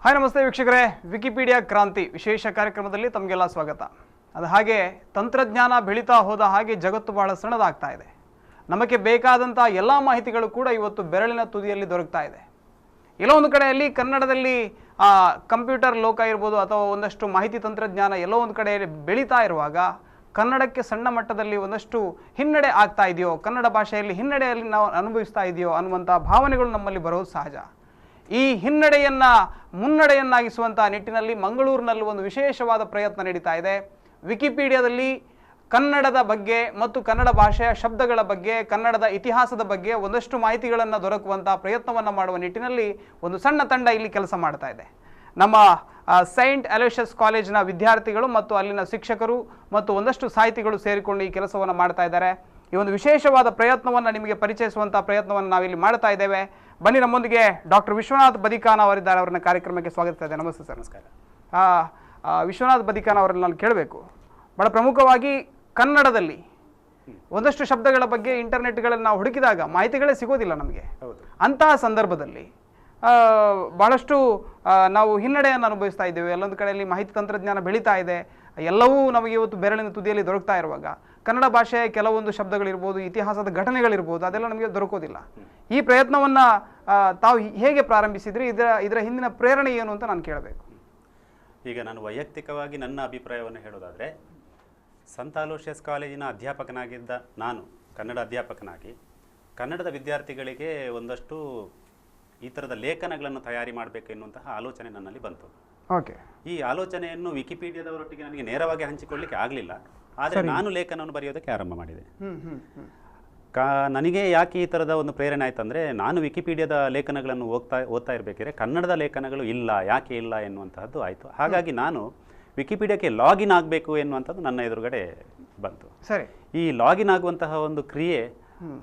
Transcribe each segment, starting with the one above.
Hi ನಮಸ್ತೆ ವೀಕ್ಷಕರೇ, Wikipedia ಕ್ರಾಂತಿ ವಿಶೇಷ ಕಾರ್ಯಕ್ರಮದಲ್ಲಿ ತಮಗೆಲ್ಲ ಸ್ವಾಗತ. ಅದು ಹಾಗೆ ತಂತ್ರಜ್ಞಾನ ಬೆಳೀತಾ ಹೋದ ಹಾಗೆ ಜಗತ್ತು ಬಹಳ ಸಣ್ಣದಾಗ್ತಾ ಇದೆ. ನಮಗೆ ಬೇಕಾದಂಥ ಎಲ್ಲ ಮಾಹಿತಿಗಳು ಕೂಡ ಇವತ್ತು ಬೆರಳಿನ ತುದಿಯಲ್ಲಿ ದೊರಕ್ತಾ ಇದೆ. ಎಲ್ಲೋ ಒಂದು ಕಡೆಯಲ್ಲಿ ಕನ್ನಡದಲ್ಲಿ ಕಂಪ್ಯೂಟರ್ ಲೋಕ ಇರ್ಬೋದು ಅಥವಾ ಒಂದಷ್ಟು ಮಾಹಿತಿ ತಂತ್ರಜ್ಞಾನ ಎಲ್ಲೋ ಒಂದು ಕಡೆ ಬೆಳೀತಾ ಇರುವಾಗ ಕನ್ನಡಕ್ಕೆ ಸಣ್ಣ ಮಟ್ಟದಲ್ಲಿ ಒಂದಷ್ಟು ಹಿನ್ನಡೆ ಆಗ್ತಾ ಇದೆಯೋ, ಕನ್ನಡ ಭಾಷೆಯಲ್ಲಿ ಹಿನ್ನಡೆಯಲ್ಲಿ ನಾವು ಅನುಭವಿಸ್ತಾ ಇದೆಯೋ ಅನ್ನುವಂಥ ಭಾವನೆಗಳು ನಮ್ಮಲ್ಲಿ ಬರೋದು ಸಹಜ. ಈ ಹಿನ್ನಡೆಯನ್ನು ಮುನ್ನಡೆಯನ್ನಾಗಿಸುವಂಥ ನಿಟ್ಟಿನಲ್ಲಿ ಮಂಗಳೂರಿನಲ್ಲಿ ಒಂದು ವಿಶೇಷವಾದ ಪ್ರಯತ್ನ ನಡೀತಾ ಇದೆ. ವಿಕಿಪೀಡಿಯಾದಲ್ಲಿ ಕನ್ನಡದ ಬಗ್ಗೆ ಮತ್ತು ಕನ್ನಡ ಭಾಷೆಯ ಶಬ್ದಗಳ ಬಗ್ಗೆ, ಕನ್ನಡದ ಇತಿಹಾಸದ ಬಗ್ಗೆ ಒಂದಷ್ಟು ಮಾಹಿತಿಗಳನ್ನು ದೊರಕುವಂಥ ಪ್ರಯತ್ನವನ್ನು ಮಾಡುವ ನಿಟ್ಟಿನಲ್ಲಿ ಒಂದು ಸಣ್ಣ ತಂಡ ಇಲ್ಲಿ ಕೆಲಸ ಮಾಡ್ತಾ ಇದೆ. ನಮ್ಮ ಸೈಂಟ್ ಅಲೋಷಿಯಸ್ ಕಾಲೇಜಿನ ವಿದ್ಯಾರ್ಥಿಗಳು ಮತ್ತು ಅಲ್ಲಿನ ಶಿಕ್ಷಕರು ಮತ್ತು ಒಂದಷ್ಟು ಸಾಹಿತಿಗಳು ಸೇರಿಕೊಂಡು ಈ ಕೆಲಸವನ್ನು ಮಾಡ್ತಾ ಇದ್ದಾರೆ. ಈ ಒಂದು ವಿಶೇಷವಾದ ಪ್ರಯತ್ನವನ್ನು ನಿಮಗೆ ಪರಿಚಯಿಸುವಂಥ ಪ್ರಯತ್ನವನ್ನು ನಾವಿಲ್ಲಿ ಮಾಡ್ತಾ ಇದ್ದೇವೆ. ಬನ್ನಿ, ನಮ್ಮೊಂದಿಗೆ ಡಾಕ್ಟರ್ ವಿಶ್ವನಾಥ್ ಬದಿಕಾನ್ ಅವರಿದ್ದಾರೆ. ಅವರನ್ನ ಕಾರ್ಯಕ್ರಮಕ್ಕೆ ಸ್ವಾಗತ ಇದೆ. ನಮಸ್ತೆ ಸರ್. ನಮಸ್ಕಾರ. ವಿಶ್ವನಾಥ್ ಬದಿಕಾನ್ ಅವರನ್ನು ನಾನು ಕೇಳಬೇಕು, ಬಹಳ ಪ್ರಮುಖವಾಗಿ ಕನ್ನಡದಲ್ಲಿ ಒಂದಷ್ಟು ಶಬ್ದಗಳ ಬಗ್ಗೆ ಇಂಟರ್ನೆಟ್ಗಳಲ್ಲಿ ನಾವು ಹುಡುಕಿದಾಗ ಮಾಹಿತಿಗಳೇ ಸಿಗೋದಿಲ್ಲ ನಮಗೆ. ಅಂತಹ ಸಂದರ್ಭದಲ್ಲಿ ಭಾಳಷ್ಟು ನಾವು ಹಿನ್ನಡೆಯನ್ನು ಅನುಭವಿಸ್ತಾ ಇದ್ದೇವೆ. ಎಲ್ಲೊಂದು ಕಡೆಯಲ್ಲಿ ಮಾಹಿತಿ ತಂತ್ರಜ್ಞಾನ ಬೆಳೀತಾ ಇದೆ, ಎಲ್ಲವೂ ನಮಗೆ ಇವತ್ತು ಬೆರಳಿನ ತುದಿಯಲ್ಲಿ ದೊರಕ್ತಾ ಇರುವಾಗ ಕನ್ನಡ ಭಾಷೆಯ ಕೆಲವೊಂದು ಶಬ್ದಗಳಿರ್ಬೋದು, ಇತಿಹಾಸದ ಘಟನೆಗಳಿರ್ಬೋದು, ಅದೆಲ್ಲ ನಮಗೆ ದೊರಕೋದಿಲ್ಲ. ಈ ಪ್ರಯತ್ನವನ್ನು ತಾವು ಹೇಗೆ ಪ್ರಾರಂಭಿಸಿದ್ರಿ? ಇದರ ಹಿಂದಿನ ಪ್ರೇರಣೆ ಏನು ಅಂತ ನಾನು ಕೇಳಬೇಕು. ಈಗ ನಾನು ವೈಯಕ್ತಿಕವಾಗಿ ನನ್ನ ಅಭಿಪ್ರಾಯವನ್ನು ಹೇಳೋದಾದರೆ, ಸಂತ ಅಲೋಷಿಯಸ್ ಕಾಲೇಜಿನ ಅಧ್ಯಾಪಕನಾಗಿದ್ದ ನಾನು, ಕನ್ನಡ ಅಧ್ಯಾಪಕನಾಗಿ ಕನ್ನಡದ ವಿದ್ಯಾರ್ಥಿಗಳಿಗೆ ಒಂದಷ್ಟು ಈ ಥರದ ಲೇಖನಗಳನ್ನು ತಯಾರಿ ಮಾಡಬೇಕು ಎನ್ನುವಂತಹ ಆಲೋಚನೆ ನನ್ನಲ್ಲಿ ಬಂತು. ಓಕೆ. ಈ ಆಲೋಚನೆಯನ್ನು ವಿಕಿಪೀಡಿಯಾದವರೊಟ್ಟಿಗೆ ನನಗೆ ನೇರವಾಗಿ ಹಂಚಿಕೊಳ್ಳಿಕ್ಕೆ ಆಗಲಿಲ್ಲ. ಆದರೆ ನಾನು ಲೇಖನವನ್ನು ಬರೆಯೋದಕ್ಕೆ ಆರಂಭ ಮಾಡಿದೆ. ನನಗೆ ಯಾಕೆ ಈ ಥರದ ಒಂದು ಪ್ರೇರಣೆ ಆಯ್ತಂದರೆ, ನಾನು ವಿಕಿಪೀಡಿಯಾದ ಲೇಖನಗಳನ್ನು ಓದ್ತಾ ಇರಬೇಕಿದ್ರೆ ಕನ್ನಡದ ಲೇಖನಗಳು ಇಲ್ಲ, ಯಾಕೆ ಇಲ್ಲ ಎನ್ನುವಂತಹದ್ದು ಆಯಿತು. ಹಾಗಾಗಿ ನಾನು ವಿಕಿಪೀಡಿಯಾಕ್ಕೆ ಲಾಗಿನ್ ಆಗಬೇಕು ಎನ್ನುವಂಥದ್ದು ನನ್ನ ಎದುರುಗಡೆ ಬಂತು. ಸರಿ. ಈ ಲಾಗಿನ್ ಆಗುವಂತಹ ಒಂದು ಕ್ರಿಯೆ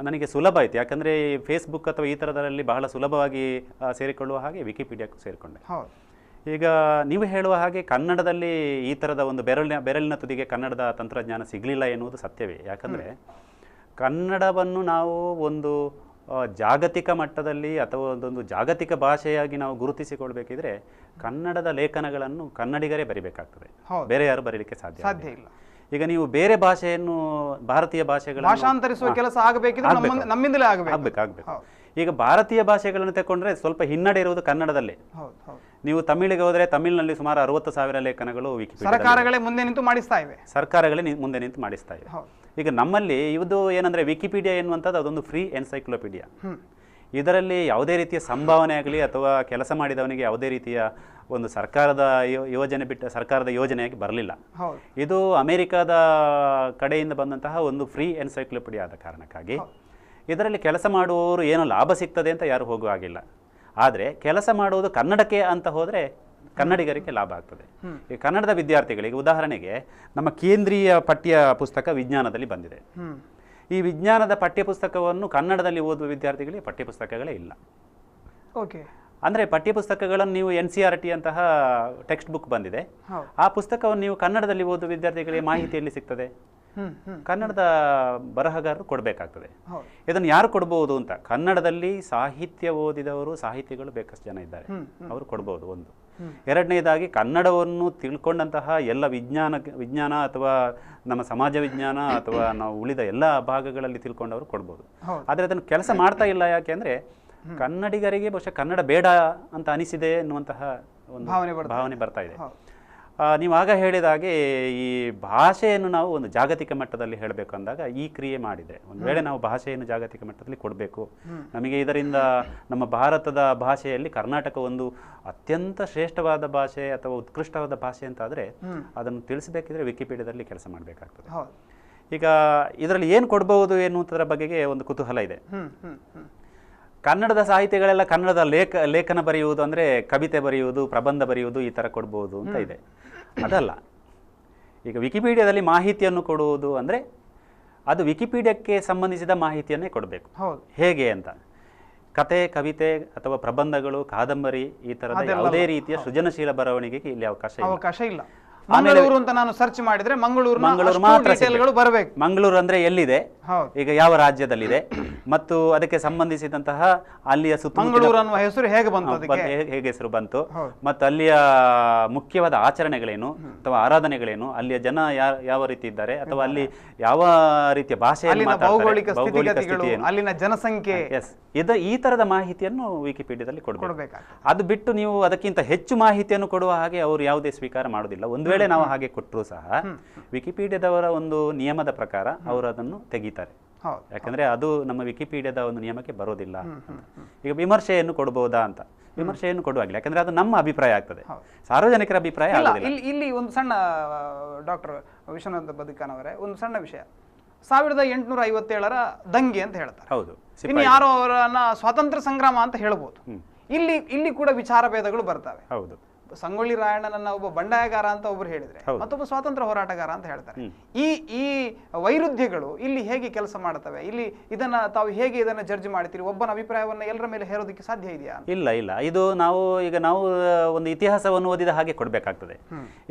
ನನಗೆ ಸುಲಭ ಆಯಿತು. ಯಾಕಂದರೆ ಫೇಸ್ಬುಕ್ ಅಥವಾ ಈ ಥರದಲ್ಲಿ ಬಹಳ ಸುಲಭವಾಗಿ ಸೇರಿಕೊಳ್ಳುವ ಹಾಗೆ ವಿಕಿಪೀಡಿಯಾಕ್ಕೂ ಸೇರಿಕೊಂಡೆ. ಈಗ ನೀವು ಹೇಳುವ ಹಾಗೆ ಕನ್ನಡದಲ್ಲಿ ಈ ಥರದ ಒಂದು ಬೆರಳಿನ ತುದಿಗೆ ಕನ್ನಡದ ತಂತ್ರಜ್ಞಾನ ಸಿಗಲಿಲ್ಲ ಎನ್ನುವುದು ಸತ್ಯವೇ. ಯಾಕಂದರೆ ಕನ್ನಡವನ್ನು ನಾವು ಒಂದು ಜಾಗತಿಕ ಮಟ್ಟದಲ್ಲಿ ಅಥವಾ ಒಂದೊಂದು ಜಾಗತಿಕ ಭಾಷೆಯಾಗಿ ನಾವು ಗುರುತಿಸಿಕೊಳ್ಬೇಕಿದ್ರೆ ಕನ್ನಡದ ಲೇಖನಗಳನ್ನು ಕನ್ನಡಿಗರೇ ಬರಿಬೇಕಾಗ್ತದೆ, ಬೇರೆ ಯಾರು ಬರೀಲಿಕ್ಕೆ ಸಾಧ್ಯ ಇಲ್ಲ. ಈಗ ನೀವು ಬೇರೆ ಭಾಷೆಯನ್ನು, ಭಾರತೀಯ ಭಾಷೆಗಳನ್ನು ಭಾಷಾಂತರಿಸುವ ಕೆಲಸ ಆಗಬೇಕಿದ್ರೆ ನಮ್ಮಿಂದಲೇ ಆಗಬೇಕು. ಈಗ ಭಾರತೀಯ ಭಾಷೆಗಳನ್ನು ತಗೊಂಡ್ರೆ ಸ್ವಲ್ಪ ಹಿನ್ನಡೆ ಇರುವುದು ಕನ್ನಡದಲ್ಲೇ. ನೀವು ತಮಿಳಿಗೆ ಹೋದರೆ ತಮಿಳಿನಲ್ಲಿ ಸುಮಾರು 60,000 ಲೇಖನಗಳು ಸರ್ಕಾರಗಳೇ ಮುಂದೆ ನಿಂತು ಮಾಡಿಸ್ತಾ ಇವೆ. ಈಗ ನಮ್ಮಲ್ಲಿ ಇದು ಏನಂದ್ರೆ ವಿಕಿಪೀಡಿಯಾ ಎನ್ನುವಂಥದ್ದು ಅದೊಂದು ಫ್ರೀ ಎನ್ಸೈಕ್ಲೋಪೀಡಿಯಾ. ಇದರಲ್ಲಿ ಯಾವುದೇ ರೀತಿಯ ಸಂಭಾವನೆ ಆಗಲಿ ಅಥವಾ ಕೆಲಸ ಮಾಡಿದವನಿಗೆ ಯಾವುದೇ ರೀತಿಯ ಒಂದು ಸರ್ಕಾರದ ಯೋಜನೆಯಾಗಿ ಬರಲಿಲ್ಲ. ಇದು ಅಮೆರಿಕದ ಕಡೆಯಿಂದ ಬಂದಂತಹ ಒಂದು ಫ್ರೀ ಎನ್ಸೈಕ್ಲೋಪೀಡಿಯಾ ಆದ ಕಾರಣಕ್ಕಾಗಿ ಇದರಲ್ಲಿ ಕೆಲಸ ಮಾಡುವವರು ಏನೋ ಲಾಭ ಸಿಗ್ತದೆ ಅಂತ ಯಾರು ಹೋಗುವ ಹಾಗಿಲ್ಲ. ಆದರೆ ಕೆಲಸ ಮಾಡುವುದು ಕನ್ನಡಕ್ಕೆ ಅಂತ ಹೋದರೆ ಕನ್ನಡಿಗರಿಗೆ ಲಾಭ ಆಗ್ತದೆ. ಈ ಕನ್ನಡದ ವಿದ್ಯಾರ್ಥಿಗಳಿಗೆ ಉದಾಹರಣೆಗೆ ನಮ್ಮ ಕೇಂದ್ರೀಯ ಪಠ್ಯ ಪುಸ್ತಕ ವಿಜ್ಞಾನದಲ್ಲಿ ಬಂದಿದೆ. ಈ ವಿಜ್ಞಾನದ ಪಠ್ಯಪುಸ್ತಕವನ್ನು ಕನ್ನಡದಲ್ಲಿ ಓದುವ ವಿದ್ಯಾರ್ಥಿಗಳಿಗೆ ಪಠ್ಯಪುಸ್ತಕಗಳೇ ಇಲ್ಲ. ಓಕೆ. ಅಂದರೆ ಪಠ್ಯಪುಸ್ತಕಗಳನ್ನು ನೀವು NCERT ಅಂತಹ ಟೆಕ್ಸ್ಟ್ ಬುಕ್ ಬಂದಿದೆ, ಆ ಪುಸ್ತಕವನ್ನು ನೀವು ಕನ್ನಡದಲ್ಲಿ ಓದುವ ವಿದ್ಯಾರ್ಥಿಗಳಿಗೆ ಮಾಹಿತಿಯಲ್ಲಿ ಸಿಗ್ತದೆ. ಕನ್ನಡದ ಬರಹಗಾರರು ಕೊಡಬೇಕಾಗ್ತದೆ. ಇದನ್ನು ಯಾರು ಕೊಡ್ಬೋದು ಅಂತ, ಕನ್ನಡದಲ್ಲಿ ಸಾಹಿತ್ಯ ಓದಿದವರು, ಸಾಹಿತಿಗಳು ಬೇಕಷ್ಟು ಜನ ಇದ್ದಾರೆ, ಅವರು ಕೊಡ್ಬೋದು. ಒಂದು. ಎರಡನೇದಾಗಿ ಕನ್ನಡವನ್ನು ತಿಳ್ಕೊಂಡಂತಹ ಎಲ್ಲ ವಿಜ್ಞಾನ ಅಥವಾ ನಮ್ಮ ಸಮಾಜ ವಿಜ್ಞಾನ ಅಥವಾ ನಾವು ಉಳಿದ ಎಲ್ಲ ಭಾಗಗಳಲ್ಲಿ ತಿಳ್ಕೊಂಡವರು ಕೊಡ್ಬೋದು. ಆದರೆ ಅದನ್ನು ಕೆಲಸ ಮಾಡ್ತಾ ಇಲ್ಲ. ಯಾಕೆ ಅಂದರೆ ಕನ್ನಡಿಗರಿಗೆ ಬಹುಶಃ ಕನ್ನಡ ಬೇಡ ಅಂತ ಅನಿಸಿದೆ ಎನ್ನುವಂತಹ ಒಂದು ಭಾವನೆ ಬರ್ತಾ ಇದೆ. ನೀವು ಆಗ ಹೇಳಿದ ಹಾಗೆ ಈ ಭಾಷೆಯನ್ನು ನಾವು ಒಂದು ಜಾಗತಿಕ ಮಟ್ಟದಲ್ಲಿ ಹೇಳಬೇಕು ಅಂದಾಗ ಈ ಕ್ರಿಯೆ ಮಾಡಿದೆ. ಒಂದು ವೇಳೆ ನಾವು ಭಾಷೆಯನ್ನು ಜಾಗತಿಕ ಮಟ್ಟದಲ್ಲಿ ಕೊಡಬೇಕು, ನಮಗೆ ಇದರಿಂದ ನಮ್ಮ ಭಾರತದ ಭಾಷೆಯಲ್ಲಿ ಕರ್ನಾಟಕ ಒಂದು ಅತ್ಯಂತ ಶ್ರೇಷ್ಠವಾದ ಭಾಷೆ ಅಥವಾ ಉತ್ಕೃಷ್ಟವಾದ ಭಾಷೆ ಅಂತಾದರೆ ಅದನ್ನು ತಿಳಿಸಬೇಕಿದ್ರೆ ವಿಕಿಪೀಡಿಯಾದಲ್ಲಿ ಕೆಲಸ ಮಾಡಬೇಕಾಗ್ತದೆ. ಈಗ ಇದರಲ್ಲಿ ಏನು ಕೊಡಬಹುದು ಎನ್ನುವುದರ ಬಗೆಗೆ ಒಂದು ಕುತೂಹಲ ಇದೆ. ಕನ್ನಡದ ಸಾಹಿತ್ಯಗಳೆಲ್ಲ ಕನ್ನಡದ ಲೇಖನ ಬರೆಯುವುದು ಅಂದರೆ ಕವಿತೆ ಬರೆಯುವುದು, ಪ್ರಬಂಧ ಬರೆಯುವುದು, ಈ ಥರ ಕೊಡ್ಬೋದು ಅಂತ ಇದೆ. ಅದಲ್ಲ. ಈಗ ವಿಕಿಪೀಡಿಯಾದಲ್ಲಿ ಮಾಹಿತಿಯನ್ನು ಕೊಡುವುದು ಅಂದರೆ ಅದು ವಿಕಿಪೀಡಿಯಾಕ್ಕೆ ಸಂಬಂಧಿಸಿದ ಮಾಹಿತಿಯನ್ನೇ ಕೊಡಬೇಕು. ಹೇಗೆ ಅಂತ, ಕತೆ, ಕವಿತೆ ಅಥವಾ ಪ್ರಬಂಧಗಳು, ಕಾದಂಬರಿ, ಈ ಥರದ ಯಾವುದೇ ರೀತಿಯ ಸೃಜನಶೀಲ ಬರವಣಿಗೆಗೆ ಇಲ್ಲಿ ಅವಕಾಶ ಇಲ್ಲ. ಮಂಗಳೂರು ಅಂತ ನಾನು ಸರ್ಚ್ ಮಾಡಿದ್ರೆ ಮಂಗಳೂರು ಮಾತ್ರ ಬರಬೇಕು. ಮಂಗಳೂರು ಅಂದ್ರೆ ಎಲ್ಲಿದೆ, ಈಗ ಯಾವ ರಾಜ್ಯದಲ್ಲಿದೆ, ಮತ್ತು ಅದಕ್ಕೆ ಸಂಬಂಧಿಸಿದಂತಹ ಅಲ್ಲಿಯ ಮಂಗಳೂರು ಅನ್ನುವ ಹೆಸರು ಹೇಗೆ ಬಂತು, ಹೇಗೆ ಹೆಸರು ಬಂತು, ಮತ್ತು ಅಲ್ಲಿಯ ಮುಖ್ಯವಾದ ಆಚರಣೆಗಳೇನು ಅಥವಾ ಆರಾಧನೆಗಳೇನು, ಅಲ್ಲಿಯ ಜನ ಯಾವ ರೀತಿ ಇದ್ದಾರೆ, ಅಥವಾ ಅಲ್ಲಿ ಯಾವ ರೀತಿಯ ಭಾಷೆಯಲ್ಲಿ ಭೌಗೋಳಿಕ ಸ್ಥಿತಿಗತಿಗಳು, ಅಲ್ಲಿನ ಜನಸಂಖ್ಯೆ, ಈ ತರದ ಮಾಹಿತಿಯನ್ನು ವಿಕಿಪೀಡಿಯಾದಲ್ಲಿ ಕೊಡಬೇಕು. ಅದು ಬಿಟ್ಟು ನೀವು ಅದಕ್ಕಿಂತ ಹೆಚ್ಚು ಮಾಹಿತಿಯನ್ನು ಕೊಡುವ ಹಾಗೆ ಅವರು ಯಾವುದೇ ಸ್ವೀಕಾರ ಮಾಡೋದಿಲ್ಲ. ಒಂದು ವೇಳೆ ನಾವು ಹಾಗೆ ಕೊಟ್ಟರು ಸಹ ವಿಕಿಪೀಡಿಯಾದವರ ಒಂದು ನಿಯಮದ ಪ್ರಕಾರ ಅವರು ಅದನ್ನು ತೆಗೀತಾರೆ. ಯಾಕಂದ್ರೆ ಅದು ನಮ್ಮ ವಿಕಿಪೀಡಿಯಾದ ಒಂದು ನಿಯಮಕ್ಕೆ ಬರೋದಿಲ್ಲ. ಈಗ ವಿಮರ್ಶೆಯನ್ನು ಕೊಡಬಹುದಾ ಅಂತ, ವಿಮರ್ಶೆಯನ್ನು ಕೊಡುವಾಗಿಲ್ಲ, ಯಾಕಂದ್ರೆ ಅದು ನಮ್ಮ ಅಭಿಪ್ರಾಯ ಆಗ್ತದೆ, ಸಾರ್ವಜನಿಕರ ಅಭಿಪ್ರಾಯ ಆಗೋದಿಲ್ಲ. ಇಲ್ಲಿ ಒಂದು ಸಣ್ಣ ಡಾಕ್ಟರ್ ವಿಶ್ವನಾಥ ಬದುಕನವರೇ, ಒಂದು ಸಣ್ಣ ವಿಷಯ, 1857ರ ದಂಗೆ ಅಂತ ಹೇಳ್ತಾರೆ. ಹೌದು. ಇನ್ನು ಯಾರೋ ಅವರನ್ನ ಸ್ವಾತಂತ್ರ್ಯ ಸಂಗ್ರಾಮ ಅಂತ ಹೇಳ್ಬೋದು. ಇಲ್ಲಿ ಕೂಡ ವಿಚಾರ ಭೇದಗಳು ಬರ್ತವೆ. ಹೌದು. ಸಂಗೊಳ್ಳಿ ರಾಯಣ್ಣನನ್ನ ಒಬ್ಬ ಬಂಡಾಯಗಾರ ಅಂತ ಒಬ್ರು ಹೇಳಿದ್ರೆ, ಮತ್ತೊಬ್ಬ ಸ್ವಾತಂತ್ರ್ಯ ಹೋರಾಟಗಾರ ಅಂತ ಹೇಳ್ತಾರೆ. ಈ ವೈರುಧ್ಯಗಳು ಇಲ್ಲಿ ಹೇಗೆ ಕೆಲಸ ಮಾಡ್ತವೆ? ಇಲ್ಲಿ ಇದನ್ನ ತಾವು ಹೇಗೆ ಇದನ್ನ ಜಡ್ಜ್ ಮಾಡ್ತೀರಿ? ಒಬ್ಬನ ಅಭಿಪ್ರಾಯವನ್ನ ಎಲ್ಲರ ಮೇಲೆ ಹೇರೋದಕ್ಕೆ ಸಾಧ್ಯ ಇದೆಯಾ? ಇಲ್ಲ. ಇದು ನಾವು ಒಂದು ಇತಿಹಾಸವನ್ನು ಓದಿದ ಹಾಗೆ ಕೊಡ್ಬೇಕಾಗ್ತದೆ.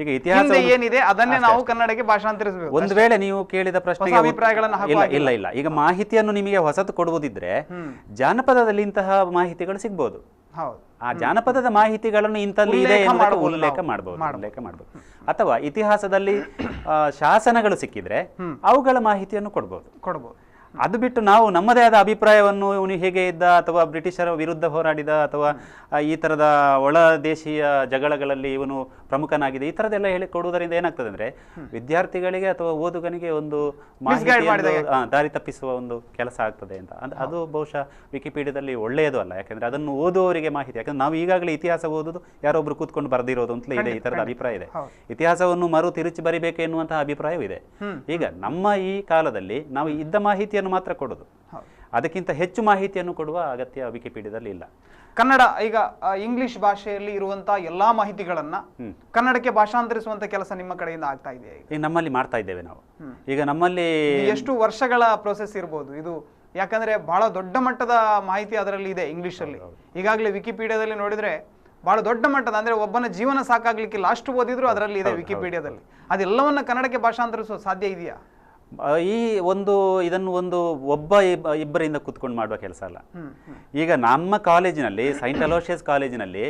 ಈಗ ಇತಿಹಾಸ ಏನಿದೆ ಅದನ್ನೇ ನಾವು ಕನ್ನಡಕ್ಕೆ ಭಾಷಾಂತರಿಸಬೇಕು. ಒಂದು ವೇಳೆ ನೀವು ಕೇಳಿದ ಪ್ರಶ್ನೆಗೆ ಅಭಿಪ್ರಾಯಗಳನ್ನ ಇಲ್ಲ. ಈಗ ಮಾಹಿತಿಯನ್ನು ನಿಮಗೆ ಹೊಸತು ಕೊಡುವುದಿದ್ರೆ ಜಾನಪದದಲ್ಲಿ ಇಂತಹ ಮಾಹಿತಿಗಳು ಸಿಗ್ಬೋದು. ಆ ಜಾನಪದದ ಮಾಹಿತಿಗಳನ್ನು ಇಂಥಲ್ಲಿ ಇದೆ ಉಲ್ಲೇಖ ಮಾಡಬಹುದು. ಅಥವಾ ಇತಿಹಾಸದಲ್ಲಿ ಶಾಸನಗಳು ಸಿಕ್ಕಿದ್ರೆ ಅವುಗಳ ಮಾಹಿತಿಯನ್ನು ಕೊಡ್ಬೋದು. ಅದು ಬಿಟ್ಟು ನಾವು ನಮ್ಮದೇ ಆದ ಅಭಿಪ್ರಾಯವನ್ನು ಇವನು ಹೇಗೆ ಇದ್ದ, ಅಥವಾ ಬ್ರಿಟಿಷರ ವಿರುದ್ಧ ಹೋರಾಡಿದ, ಅಥವಾ ಈ ತರದ ಒಳ ದೇಶೀಯ ಜಗಳಗಳಲ್ಲಿ ಇವನು ಪ್ರಮುಖನಾಗಿದೆ, ಈ ತರದೆಲ್ಲ ಹೇಳಿ ಕೊಡುವುದರಿಂದ ಏನಾಗ್ತದೆ ಅಂದ್ರೆ ವಿದ್ಯಾರ್ಥಿಗಳಿಗೆ ಅಥವಾ ಓದುಗನಿಗೆ ಒಂದು ದಾರಿ ತಪ್ಪಿಸುವ ಒಂದು ಕೆಲಸ ಆಗ್ತದೆ ಅಂತ. ಅದು ಬಹುಶಃ ವಿಕಿಪೀಡಿಯಾದಲ್ಲಿ ಒಳ್ಳೆಯದು ಅಲ್ಲ. ಯಾಕಂದ್ರೆ ಅದನ್ನು ಓದುವವರಿಗೆ ಮಾಹಿತಿ, ಯಾಕಂದ್ರೆ ನಾವು ಈಗಾಗಲೇ ಇತಿಹಾಸ ಓದುದು ಯಾರೊಬ್ರು ಕೂತ್ಕೊಂಡು ಬರೆದಿರೋದು ಅಂತಲೇ ಇದೆ, ಈ ತರದ ಅಭಿಪ್ರಾಯ ಇದೆ. ಇತಿಹಾಸವನ್ನು ಮರು ತಿರುಚಿ ಬರಿಬೇಕು ಎನ್ನುವಂತಹ ಅಭಿಪ್ರಾಯವಿದೆ. ಈಗ ನಮ್ಮ ಈ ಕಾಲದಲ್ಲಿ ನಾವು ಇದ್ದ ಮಾಹಿತಿಯನ್ನು ಮಾತ್ರ ಕೊಡುದು, ಅದಕ್ಕಿಂತ ಹೆಚ್ಚು ಮಾಹಿತಿಯನ್ನು ಕೊಡುವ ಅಗತ್ಯ ವಿಕಿಪೀಡಿಯಾದಲ್ಲಿ ಇಲ್ಲ. ಕನ್ನಡ ಈಗ ಇಂಗ್ಲಿಷ್ ಭಾಷೆಯಲ್ಲಿ ಇರುವಂತಹ ಎಲ್ಲಾ ಮಾಹಿತಿಗಳನ್ನ ಕನ್ನಡಕ್ಕೆ ಭಾಷಾಂತರಿಸುವಂತ ಕೆಲಸ ನಿಮ್ಮ ಕಡೆಯಿಂದ ಆಗ್ತಾ ಇದೆ? ಈಗ ನಮ್ಮಲ್ಲಿ ಮಾಡ್ತಾ ಇದ್ದೇವೆ ನಾವು. ಈಗ ನಮ್ಮಲ್ಲಿ ಎಷ್ಟು ವರ್ಷಗಳ ಪ್ರೊಸೆಸ್ ಇರಬಹುದು ಇದು? ಯಾಕಂದ್ರೆ ಬಹಳ ದೊಡ್ಡ ಮಟ್ಟದ ಮಾಹಿತಿ ಅದರಲ್ಲಿ ಇದೆ ಇಂಗ್ಲಿಷ್ ಅಲ್ಲಿ. ಈಗಾಗಲೇ ವಿಕಿಪೀಡಿಯಾದಲ್ಲಿ ನೋಡಿದ್ರೆ ಬಹಳ ದೊಡ್ಡ ಮಟ್ಟದ, ಅಂದ್ರೆ ಒಬ್ಬನ ಜೀವನ ಸಾಕಾಗ್ಲಿಕ್ಕಿಲ್ಲ ಅಷ್ಟು ಓದಿದ್ರು ಅದರಲ್ಲಿ ಇದೆ ವಿಕಿಪೀಡಿಯಾದಲ್ಲಿ. ಅದೆಲ್ಲವನ್ನ ಕನ್ನಡಕ್ಕೆ ಭಾಷಾಂತರಿಸುವ ಸಾಧ್ಯ ಇದೆಯಾ? ಇದನ್ನು ಒಬ್ಬ ಇಬ್ಬರಿಂದ ಕುತ್ಕೊಂಡು ಮಾಡುವ ಕೆಲಸ ಅಲ್ಲ. ಈಗ ನಮ್ಮ ಕಾಲೇಜಿನಲ್ಲಿ, ಸೈಂಟ್ ಅಲೋಷಿಯಸ್ ಕಾಲೇಜಿನಲ್ಲಿ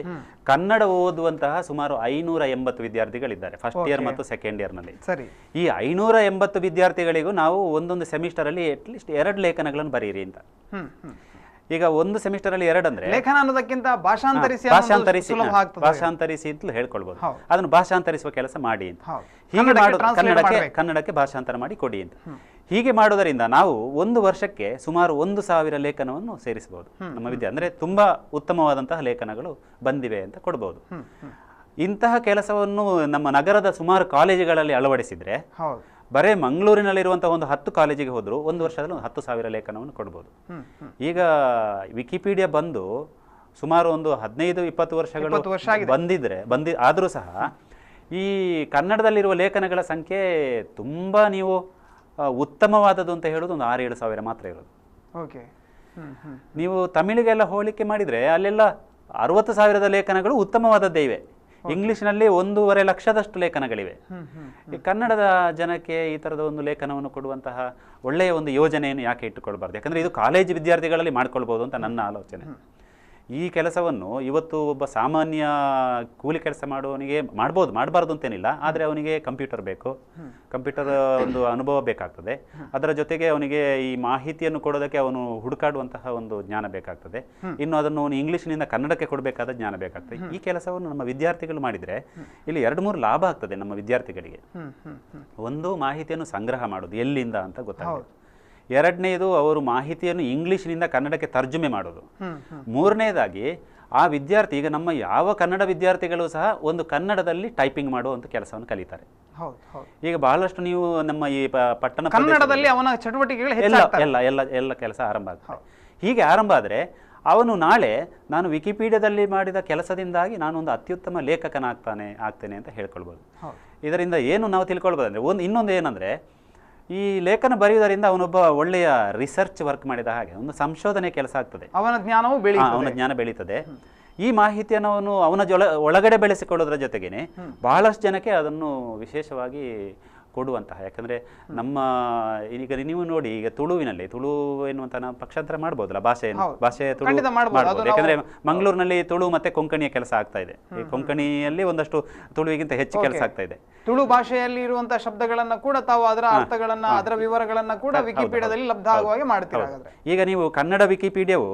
ಕನ್ನಡ ಓದುವಂತಹ ಸುಮಾರು 580 ವಿದ್ಯಾರ್ಥಿಗಳಿದ್ದಾರೆ, ಫಸ್ಟ್ ಇಯರ್ ಮತ್ತು ಸೆಕೆಂಡ್ ಇಯರ್ ನಲ್ಲಿ. ಈ 580 ವಿದ್ಯಾರ್ಥಿಗಳಿಗೂ ನಾವು ಒಂದೊಂದು ಸೆಮಿಸ್ಟರ್ ಅಲ್ಲಿ ಅಟ್ಲೀಸ್ಟ್ 2 ಲೇಖನಗಳನ್ನು ಬರೀರಿ ಅಂತ. ಈಗ ಒಂದು ಸೆಮಿಸ್ಟರ್ ಅಲ್ಲಿ 2 ಅಂದ್ರೆ ಲೇಖನ ಅನ್ನೋದಕ್ಕಿಂತ ಭಾಷಾಂತರಿಸಿ ಅಂತ ಹೇಳ್ಕೊಳ್ಬಹುದು. ಅದನ್ನು ಭಾಷಾಂತರಿಸುವ ಕೆಲಸ ಮಾಡಿ ಅಂತ, ಹೀಗೆ ಕನ್ನಡಕ್ಕೆ ಭಾಷಾಂತರ ಮಾಡಿ ಕೊಡಿ ಅಂತ. ಹೀಗೆ ಮಾಡೋದರಿಂದ ನಾವು ಒಂದು ವರ್ಷಕ್ಕೆ ಸುಮಾರು 1000 ಲೇಖನವನ್ನು ಸೇರಿಸಬಹುದು ನಮ್ಮ ಅಂದ್ರೆ ತುಂಬಾ ಉತ್ತಮವಾದಂತಹ ಲೇಖನಗಳು ಬಂದಿವೆ ಅಂತ ಕೊಡಬಹುದು. ಇಂತಹ ಕೆಲಸವನ್ನು ನಮ್ಮ ನಗರದ ಸುಮಾರು ಕಾಲೇಜುಗಳಲ್ಲಿ ಅಳವಡಿಸಿದ್ರೆ, ಬರೇ ಮಂಗಳೂರಿನಲ್ಲಿರುವಂತಹ ಒಂದು 10 ಕಾಲೇಜಿಗೆ ಹೋದ್ರು ಒಂದು ವರ್ಷದಲ್ಲಿ 10,000 ಲೇಖನವನ್ನು ಕೊಡ್ಬೋದು. ಈಗ ವಿಕಿಪೀಡಿಯಾ ಬಂದು ಸುಮಾರು ಒಂದು 15-20 ವರ್ಷಗಳು ಆದರೂ ಸಹ ಈ ಕನ್ನಡದಲ್ಲಿರುವ ಲೇಖನಗಳ ಸಂಖ್ಯೆ ತುಂಬಾ ನೀವು ಉತ್ತಮವಾದದ್ದು ಅಂತ ಹೇಳೋದು ಒಂದು 6-7 ಸಾವಿರ ಮಾತ್ರ ಇರೋದು. ನೀವು ತಮಿಳಿಗೆಲ್ಲ ಹೋಲಿಕೆ ಮಾಡಿದ್ರೆ ಅಲ್ಲೆಲ್ಲ 60,000 ಲೇಖನಗಳು ಉತ್ತಮವಾದದ್ದೇ ಇವೆ. ಇಂಗ್ಲಿಷ್ನಲ್ಲಿ 1.5 ಲಕ್ಷದಷ್ಟು ಲೇಖನಗಳಿವೆ. ಈ ಕನ್ನಡದ ಜನಕ್ಕೆ ಈ ತರದ ಒಂದು ಲೇಖನವನ್ನು ಕೊಡುವಂತಹ ಒಳ್ಳೆಯ ಒಂದು ಯೋಜನೆಯನ್ನು ಯಾಕೆ ಇಟ್ಟುಕೊಳ್ಬಾರ್ದು? ಯಾಕಂದ್ರೆ ಇದು ಕಾಲೇಜು ವಿದ್ಯಾರ್ಥಿಗಳಲ್ಲಿ ಮಾಡ್ಕೊಳ್ಬಹುದು ಅಂತ ನನ್ನ ಆಲೋಚನೆ. ಈ ಕೆಲಸವನ್ನು ಇವತ್ತು ಒಬ್ಬ ಸಾಮಾನ್ಯ ಕೂಲಿ ಕೆಲಸ ಮಾಡುವವನಿಗೆ ಮಾಡಬಾರ್ದು ಅಂತೇನಿಲ್ಲ, ಆದರೆ ಅವನಿಗೆ ಕಂಪ್ಯೂಟರ್ ಬೇಕು, ಕಂಪ್ಯೂಟರ್ ಒಂದು ಅನುಭವ ಬೇಕಾಗ್ತದೆ. ಅದರ ಜೊತೆಗೆ ಅವನಿಗೆ ಈ ಮಾಹಿತಿಯನ್ನು ಕೊಡೋದಕ್ಕೆ ಅವನು ಹುಡುಕಾಡುವಂತಹ ಒಂದು ಜ್ಞಾನ ಬೇಕಾಗ್ತದೆ. ಇನ್ನು ಅದನ್ನು ಅವನು ಇಂಗ್ಲಿಷ್ನಿಂದ ಕನ್ನಡಕ್ಕೆ ಕೊಡಬೇಕಾದ ಜ್ಞಾನ ಬೇಕಾಗ್ತದೆ. ಈ ಕೆಲಸವನ್ನು ನಮ್ಮ ವಿದ್ಯಾರ್ಥಿಗಳು ಮಾಡಿದರೆ ಇಲ್ಲಿ 2-3 ಲಾಭ ಆಗ್ತದೆ ನಮ್ಮ ವಿದ್ಯಾರ್ಥಿಗಳಿಗೆ. ಒಂದು, ಮಾಹಿತಿಯನ್ನು ಸಂಗ್ರಹ ಮಾಡೋದು ಎಲ್ಲಿಂದ ಅಂತ ಗೊತ್ತಾಗುತ್ತೆ. ಎರಡನೇದು, ಅವರು ಮಾಹಿತಿಯನ್ನು ಇಂಗ್ಲಿಷ್ನಿಂದ ಕನ್ನಡಕ್ಕೆ ತರ್ಜುಮೆ ಮಾಡೋದು. ಮೂರನೇದಾಗಿ ಆ ವಿದ್ಯಾರ್ಥಿ, ಈಗ ನಮ್ಮ ಯಾವ ಕನ್ನಡ ವಿದ್ಯಾರ್ಥಿಗಳು ಸಹ ಒಂದು ಕನ್ನಡದಲ್ಲಿ ಟೈಪಿಂಗ್ ಮಾಡುವಂಥ ಕೆಲಸವನ್ನು ಕಲಿತಾರೆ. ಈಗ ಬಹಳಷ್ಟು ನೀವು ನಮ್ಮ ಈ ಪಟ್ಟಣ ಕನ್ನಡದಲ್ಲಿ ಅವನ ಚಟುವಟಿಕೆಗಳು ಎಲ್ಲ ಕೆಲಸ ಆರಂಭ ಆಗ್ತದೆ. ಹೀಗೆ ಆರಂಭ ಆದರೆ ಅವನು ನಾಳೆ ನಾನು ವಿಕಿಪೀಡಿಯಾದಲ್ಲಿ ಮಾಡಿದ ಕೆಲಸದಿಂದಾಗಿ ನಾನೊಂದು ಅತ್ಯುತ್ತಮ ಲೇಖಕನಾಗ್ತೇನೆ ಅಂತ ಹೇಳ್ಕೊಳ್ಬೋದು. ಇದರಿಂದ ಏನು ನಾವು ತಿಳ್ಕೊಳ್ಬೋದು ಅಂದರೆ, ಇನ್ನೊಂದು ಏನಂದರೆ, ಈ ಲೇಖನ ಬರೆಯುವುದರಿಂದ ಅವನೊಬ್ಬ ಒಳ್ಳೆಯ ರಿಸರ್ಚ್ ವರ್ಕ್ ಮಾಡಿದ ಹಾಗೆ ಒಂದು ಸಂಶೋಧನೆ ಕೆಲಸ ಆಗ್ತದೆ. ಅವನ ಜ್ಞಾನ ಬೆಳೀತದೆ. ಈ ಮಾಹಿತಿಯನ್ನು ಅವನ ಒಳಗಡೆ ಬೆಳೆಸಿಕೊಳ್ಳೋದ್ರ ಜೊತೆಗೇನೆ ಬಹಳಷ್ಟು ಜನಕ್ಕೆ ಅದನ್ನು ವಿಶೇಷವಾಗಿ ಕೊಡುವಂತಹ, ಯಾಕಂದರೆ ನಮ್ಮ ಈಗ ನೀವು ನೋಡಿ, ಈಗ ತುಳುವಿನಲ್ಲಿ ತುಳು ಎನ್ನುವಂಥ ನಾವು ಪಕ್ಷಾಂತರ ಮಾಡ್ಬೋದಲ್ಲ, ಭಾಷೆ ತುಳು ಮಾಡ್ಬೋದು. ಯಾಕಂದರೆ ಮಂಗಳೂರಿನಲ್ಲಿ ತುಳು ಮತ್ತು ಕೊಂಕಣಿಯ ಕೆಲಸ ಆಗ್ತಾ ಇದೆ. ಈ ಕೊಂಕಣಿಯಲ್ಲಿ ಒಂದಷ್ಟು ತುಳುವಿಗಿಂತ ಹೆಚ್ಚು ಕೆಲಸ ಆಗ್ತಾ ಇದೆ. ತುಳು ಭಾಷೆಯಲ್ಲಿ ಇರುವಂತಹ ಶಬ್ದಗಳನ್ನ ಕೂಡ ತಾವು ಅದರ ಅರ್ಥಗಳನ್ನ, ಅದರ ವಿವರಗಳನ್ನ ಕೂಡ ವಿಕಿಪೀಡಿಯಾದಲ್ಲಿ ಲಭ್ಯ ಆಗುವ ಹಾಗೆ ಮಾಡ್ತೀರಾ? ಈಗ ನೀವು ಕನ್ನಡ ವಿಕಿಪೀಡಿಯಾವು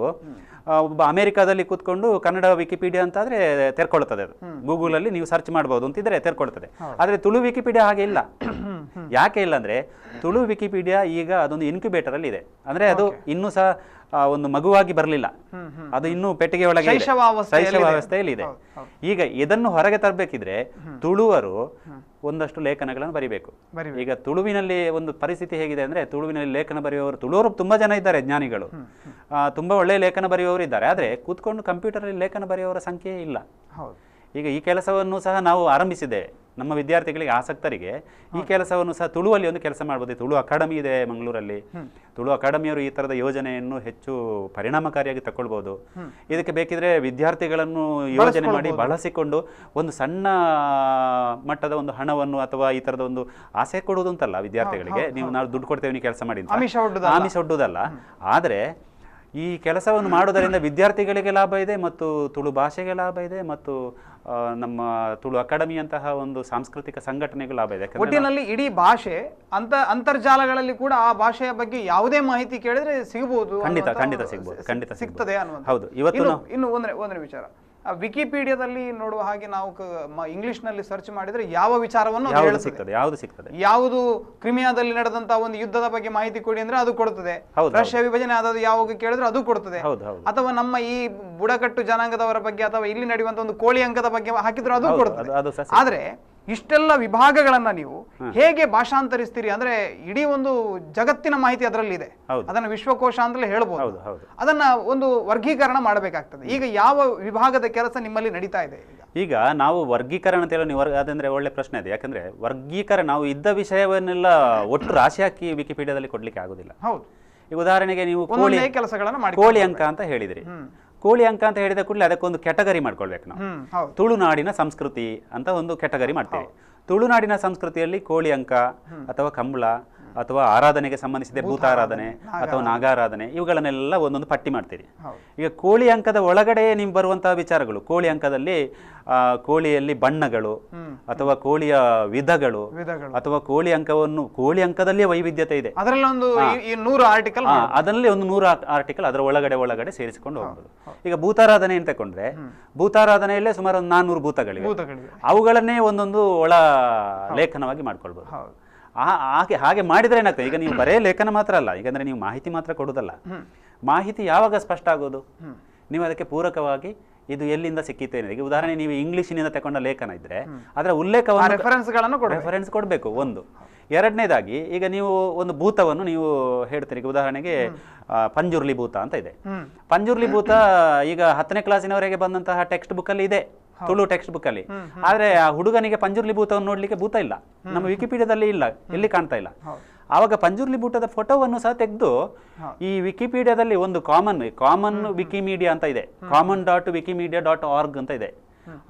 ಒಬ್ಬ ಅಮೆರಿಕಾದಲ್ಲಿ ಕೂತ್ಕೊಂಡು ಕನ್ನಡ ವಿಕಿಪೀಡಿಯಾ ಅಂತಾದ್ರೆ ತೆರ್ಕೊಳ್ತದೆ. ಅದು ಗೂಗಲ್ ಅಲ್ಲಿ ನೀವು ಸರ್ಚ್ ಮಾಡಬಹುದು ಅಂತಿದ್ರೆ ತೆರ್ಕೊಳ್ತದೆ. ಆದ್ರೆ ತುಳು ವಿಕಿಪೀಡಿಯಾ ಹಾಗೆ ಇಲ್ಲ. ಯಾಕೆ ಇಲ್ಲ ಅಂದ್ರೆ, ತುಳು ವಿಕಿಪೀಡಿಯಾ ಈಗ ಅದೊಂದು ಇನ್ಕ್ಯುಬೇಟರ್ ಅಲ್ಲಿ ಇದೆ. ಅಂದ್ರೆ ಅದು ಇನ್ನೂ ಸಹ ಒಂದು ಮಗುವಾಗಿ ಬರಲಿಲ್ಲ, ಅದು ಇನ್ನೂ ಪೆಟ್ಟಿಗೆ ಒಳಗೆ ಶೈಶವಾವಸ್ಥೆಯಲ್ಲಿ ಇದೆ. ಈಗ ಇದನ್ನು ಹೊರಗೆ ತರಬೇಕಿದ್ರೆ ತುಳುವರು ಒಂದಷ್ಟು ಲೇಖನಗಳನ್ನು ಬರಿಬೇಕು. ಈಗ ತುಳುವಿನಲ್ಲಿ ಒಂದು ಪರಿಸ್ಥಿತಿ ಹೇಗಿದೆ ಅಂದ್ರೆ, ತುಳುವಿನಲ್ಲಿ ಲೇಖನ ಬರೆಯುವವರು, ತುಳುವರು ತುಂಬಾ ಜನ ಇದ್ದಾರೆ, ಜ್ಞಾನಿಗಳು, ತುಂಬಾ ಒಳ್ಳೆಯ ಲೇಖನ ಬರೆಯುವವರು ಇದ್ದಾರೆ. ಆದ್ರೆ ಕೂತ್ಕೊಂಡು ಕಂಪ್ಯೂಟರ್ ಅಲ್ಲಿ ಲೇಖನ ಬರೆಯುವವರ ಸಂಖ್ಯೆ ಇಲ್ಲ. ಈಗ ಈ ಕೆಲಸವನ್ನು ಸಹ ನಾವು ಆರಂಭಿಸಿದ್ದೇವೆ. ನಮ್ಮ ವಿದ್ಯಾರ್ಥಿಗಳಿಗೆ, ಆಸಕ್ತರಿಗೆ ಈ ಕೆಲಸವನ್ನು ಸಹ ತುಳುವಲ್ಲಿ ಒಂದು ಕೆಲಸ ಮಾಡ್ಬೋದು. ತುಳು ಅಕಾಡೆಮಿ ಇದೆ ಮಂಗಳೂರಲ್ಲಿ. ತುಳು ಅಕಾಡೆಮಿಯವರು ಈ ತರದ ಯೋಜನೆಯನ್ನು ಹೆಚ್ಚು ಪರಿಣಾಮಕಾರಿಯಾಗಿ ತಗೊಳ್ಬಹುದು. ಇದಕ್ಕೆ ಬೇಕಿದ್ರೆ ವಿದ್ಯಾರ್ಥಿಗಳನ್ನು ಯೋಜನೆ ಮಾಡಿ ಬಳಸಿಕೊಂಡು ಒಂದು ಸಣ್ಣ ಮಟ್ಟದ ಒಂದು ಹಣವನ್ನು ಅಥವಾ ಈ ತರದ ಒಂದು ಆಸೆ ಕೊಡುವುದು ಅಂತಲ್ಲ ವಿದ್ಯಾರ್ಥಿಗಳಿಗೆ, ನೀವು ನಾವು ದುಡ್ಡು ಕೊಡ್ತೇವೆ ನೀವು ಕೆಲಸ ಮಾಡಿ, ಆಮಿಷ ಒಡ್ಡುವುದಲ್ಲ. ಆದರೆ ಈ ಕೆಲಸವನ್ನು ಮಾಡೋದರಿಂದ ವಿದ್ಯಾರ್ಥಿಗಳಿಗೆ ಲಾಭ ಇದೆ, ಮತ್ತು ತುಳು ಭಾಷೆಗೆ ಲಾಭ ಇದೆ, ಮತ್ತು ನಮ್ಮ ತುಳು ಅಕಾಡೆಮಿಯಂತಹ ಒಂದು ಸಾಂಸ್ಕೃತಿಕ ಸಂಘಟನೆಗೂ ಲಾಭ ಇದೆ. ಒಟ್ಟಿನಲ್ಲಿ ಇಡೀ ಭಾಷೆ ಅಂತರ್ಜಾಲಗಳಲ್ಲಿ ಕೂಡ ಆ ಭಾಷೆಯ ಬಗ್ಗೆ ಯಾವುದೇ ಮಾಹಿತಿ ಕೇಳಿದ್ರೆ ಸಿಗಬಹುದು. ಖಂಡಿತ ಸಿಗಬಹುದು, ಖಂಡಿತ ಸಿಗ್ತದೆ ಅನ್ನುವಂಥ. ಹೌದು. ಇವತ್ತು ಇನ್ನು ಒಂದನೇ ವಿಚಾರ, ವಿಕಿಪೀಡಿಯಾದಲ್ಲಿ ನೋಡುವ ಹಾಗೆ ನಾವು ಇಂಗ್ಲಿಷ್ ನಲ್ಲಿ ಸರ್ಚ್ ಮಾಡಿದ್ರೆ ಯಾವ ವಿಚಾರವನ್ನು ಸಿಗ್ತದೆ, ಯಾವುದು ಕ್ರಿಮಿಯಾದಲ್ಲಿ ನಡೆದಂತಹ ಒಂದು ಯುದ್ಧದ ಬಗ್ಗೆ ಮಾಹಿತಿ ಕೊಡಿ ಅಂದ್ರೆ ಅದು ಕೊಡುತ್ತದೆ. ರಷ್ಯಾ ವಿಭಜನೆ ಆದದ್ದು ಯಾವಾಗ ಕೇಳಿದ್ರೆ ಅದು ಕೊಡುತ್ತದೆ. ಅಥವಾ ನಮ್ಮ ಈ ಬುಡಕಟ್ಟು ಜನಾಂಗದವರ ಬಗ್ಗೆ ಅಥವಾ ಇಲ್ಲಿ ನಡೆಯುವಂತ ಒಂದು ಕೋಳಿ ಅಂಕದ ಬಗ್ಗೆ ಹಾಕಿದ್ರು ಅದು ಕೊಡುತ್ತದೆ. ಆದ್ರೆ ಇಷ್ಟೆಲ್ಲ ವಿಭಾಗಗಳನ್ನ ನೀವು ಹೇಗೆ ಭಾಷಾಂತರಿಸ್ತೀರಿ? ಅಂದ್ರೆ ಇಡೀ ಒಂದು ಜಗತ್ತಿನ ಮಾಹಿತಿ ಅದರಲ್ಲಿ ಇದೆ, ಅದನ್ನ ವಿಶ್ವಕೋಶ ಅಂತಲೇ ಹೇಳ್ಬೋದು. ಅದನ್ನ ಒಂದು ವರ್ಗೀಕರಣ ಮಾಡಬೇಕಾಗ್ತದೆ. ಈಗ ಯಾವ ವಿಭಾಗದ ಕೆಲಸ ನಿಮ್ಮಲ್ಲಿ ನಡೀತಾ ಇದೆ? ಈಗ ನಾವು ವರ್ಗೀಕರಣ ಅಂತ ಹೇಳೋ ಅದಂದ್ರೆ ಒಳ್ಳೆ ಪ್ರಶ್ನೆ ಇದೆ. ಯಾಕಂದ್ರೆ ವರ್ಗೀಕರಣ, ನಾವು ಇದ್ದ ವಿಷಯವನ್ನೆಲ್ಲ ಒಟ್ಟು ರಾಶಿ ಹಾಕಿ ವಿಕಿಪೀಡಿಯಾದಲ್ಲಿ ಕೊಡ್ಲಿಕ್ಕೆ ಆಗುದಿಲ್ಲ. ಹೌದು. ಈಗ ಉದಾಹರಣೆಗೆ ನೀವು ಕೋಳಿ ಅಂಕ ಅಂತ ಹೇಳಿದ್ರಿ. ಕೋಳಿ ಅಂಕ ಅಂತ ಹೇಳಿದ ಕೂಡಲೇ ಅದಕ್ಕೊಂದು ಕ್ಯಾಟಗರಿ ಮಾಡ್ಕೊಳ್ಬೇಕು ನಾವು. ತುಳುನಾಡಿನ ಸಂಸ್ಕೃತಿ ಅಂತ ಒಂದು ಕ್ಯಾಟಗರಿ ಮಾಡ್ತೀವಿ. ತುಳುನಾಡಿನ ಸಂಸ್ಕೃತಿಯಲ್ಲಿ ಕೋಳಿ ಅಂಕ ಅಥವಾ ಕಂಬಳ ಅಥವಾ ಆರಾಧನೆಗೆ ಸಂಬಂಧಿಸಿದ ಭೂತಾರಾಧನೆ ಅಥವಾ ನಾಗಾರಾಧನೆ, ಇವುಗಳನ್ನೆಲ್ಲ ಒಂದೊಂದು ಪಟ್ಟಿ ಮಾಡ್ತೀರಿ. ಈಗ ಕೋಳಿ ಅಂಕದ ಒಳಗಡೆ ನೀವು ಬರುವಂತಹ ವಿಚಾರಗಳು, ಕೋಳಿ ಅಂಕದಲ್ಲಿ ಕೋಳಿಯಲ್ಲಿ ಬಣ್ಣಗಳು ಅಥವಾ ಕೋಳಿಯ ವಿಧಗಳು ಅಥವಾ ಕೋಳಿ ಅಂಕದಲ್ಲಿಯೇ ವೈವಿಧ್ಯತೆ ಇದೆ. ಅದರಲ್ಲಿ ಒಂದು 100 ಆರ್ಟಿಕಲ್, ಅದರಲ್ಲಿ ಒಂದು 100 ಆರ್ಟಿಕಲ್ ಅದರ ಒಳಗಡೆ ಸೇರಿಸಿಕೊಂಡು ಹೋಗ್ಬೋದು. ಈಗ ಭೂತಾರಾಧನೆ ಅಂತ ಕೊಂಡ್ರೆ, ಭೂತಾರಾಧನೆಯಲ್ಲೇ ಸುಮಾರು ಒಂದು 400 ಭೂತಗಳಿವೆ. ಅವುಗಳನ್ನೇ ಒಂದೊಂದು ಒಳ ಲೇಖನವಾಗಿ ಮಾಡ್ಕೊಳ್ಬಹುದು. ಹಾಗೆ ಮಾಡಿದ್ರೆ ಏನಾಗ್ತದೆ, ಈಗ ನೀವು ಬರೇ ಲೇಖನ ಮಾತ್ರ ಅಲ್ಲ, ಈಗಂದ್ರೆ ನೀವು ಮಾಹಿತಿ ಮಾತ್ರ ಕೊಡುದಲ್ಲ. ಮಾಹಿತಿ ಯಾವಾಗ ಸ್ಪಷ್ಟ ಆಗೋದು, ನೀವು ಅದಕ್ಕೆ ಪೂರಕವಾಗಿ ಇದು ಎಲ್ಲಿಂದ ಸಿಕ್ಕಿತೇನೆ. ಈಗ ಉದಾಹರಣೆ, ನೀವು ಇಂಗ್ಲಿಷಿನಿಂದ ತಗೊಂಡ ಲೇಖನ ಇದ್ರೆ ಅದರ ಉಲ್ಲೇಖವನ್ನು ರೆಫರೆನ್ಸ್ ಕೊಡಬೇಕು ಒಂದು. ಎರಡನೇದಾಗಿ, ಈಗ ನೀವು ಒಂದು ಭೂತವನ್ನು ನೀವು ಹೇಳ್ತೀರಿ. ಉದಾಹರಣೆಗೆ ಪಂಜುರ್ಲಿ ಭೂತ ಅಂತ ಇದೆ. ಪಂಜುರ್ಲಿ ಭೂತ ಈಗ 10ನೇ ಕ್ಲಾಸಿನವರೆಗೆ ಬಂದಂತಹ ಟೆಕ್ಸ್ಟ್ ಬುಕ್ ಅಲ್ಲಿ ಇದೆ, ತುಳು ಟೆಕ್ಸ್ಟ್ ಬುಕ್ ಅಲ್ಲಿ. ಆದ್ರೆ ಆ ಹುಡುಗನಿಗೆ ಪಂಜುರ್ಲಿ ಭೂತವನ್ನು ನೋಡ್ಲಿಕ್ಕೆ ಭೂತ ಇಲ್ಲ, ನಮ್ಮ ವಿಕಿಪೀಡಿಯಾದಲ್ಲಿ ಇಲ್ಲ, ಎಲ್ಲಿ ಕಾಣ್ತಾ ಇಲ್ಲ. ಆವಾಗ ಪಂಜುರ್ಲಿ ಭೂತದ ಫೋಟೋವನ್ನು ಸಹ ತೆಗೆದು ಈ ವಿಕಿಪೀಡಿಯಾದಲ್ಲಿ ಒಂದು ಕಾಮನ್ ವಿಕಿಮೀಡಿಯಾ ಅಂತ ಇದೆ, common.wikimedia.org ಅಂತ ಇದೆ.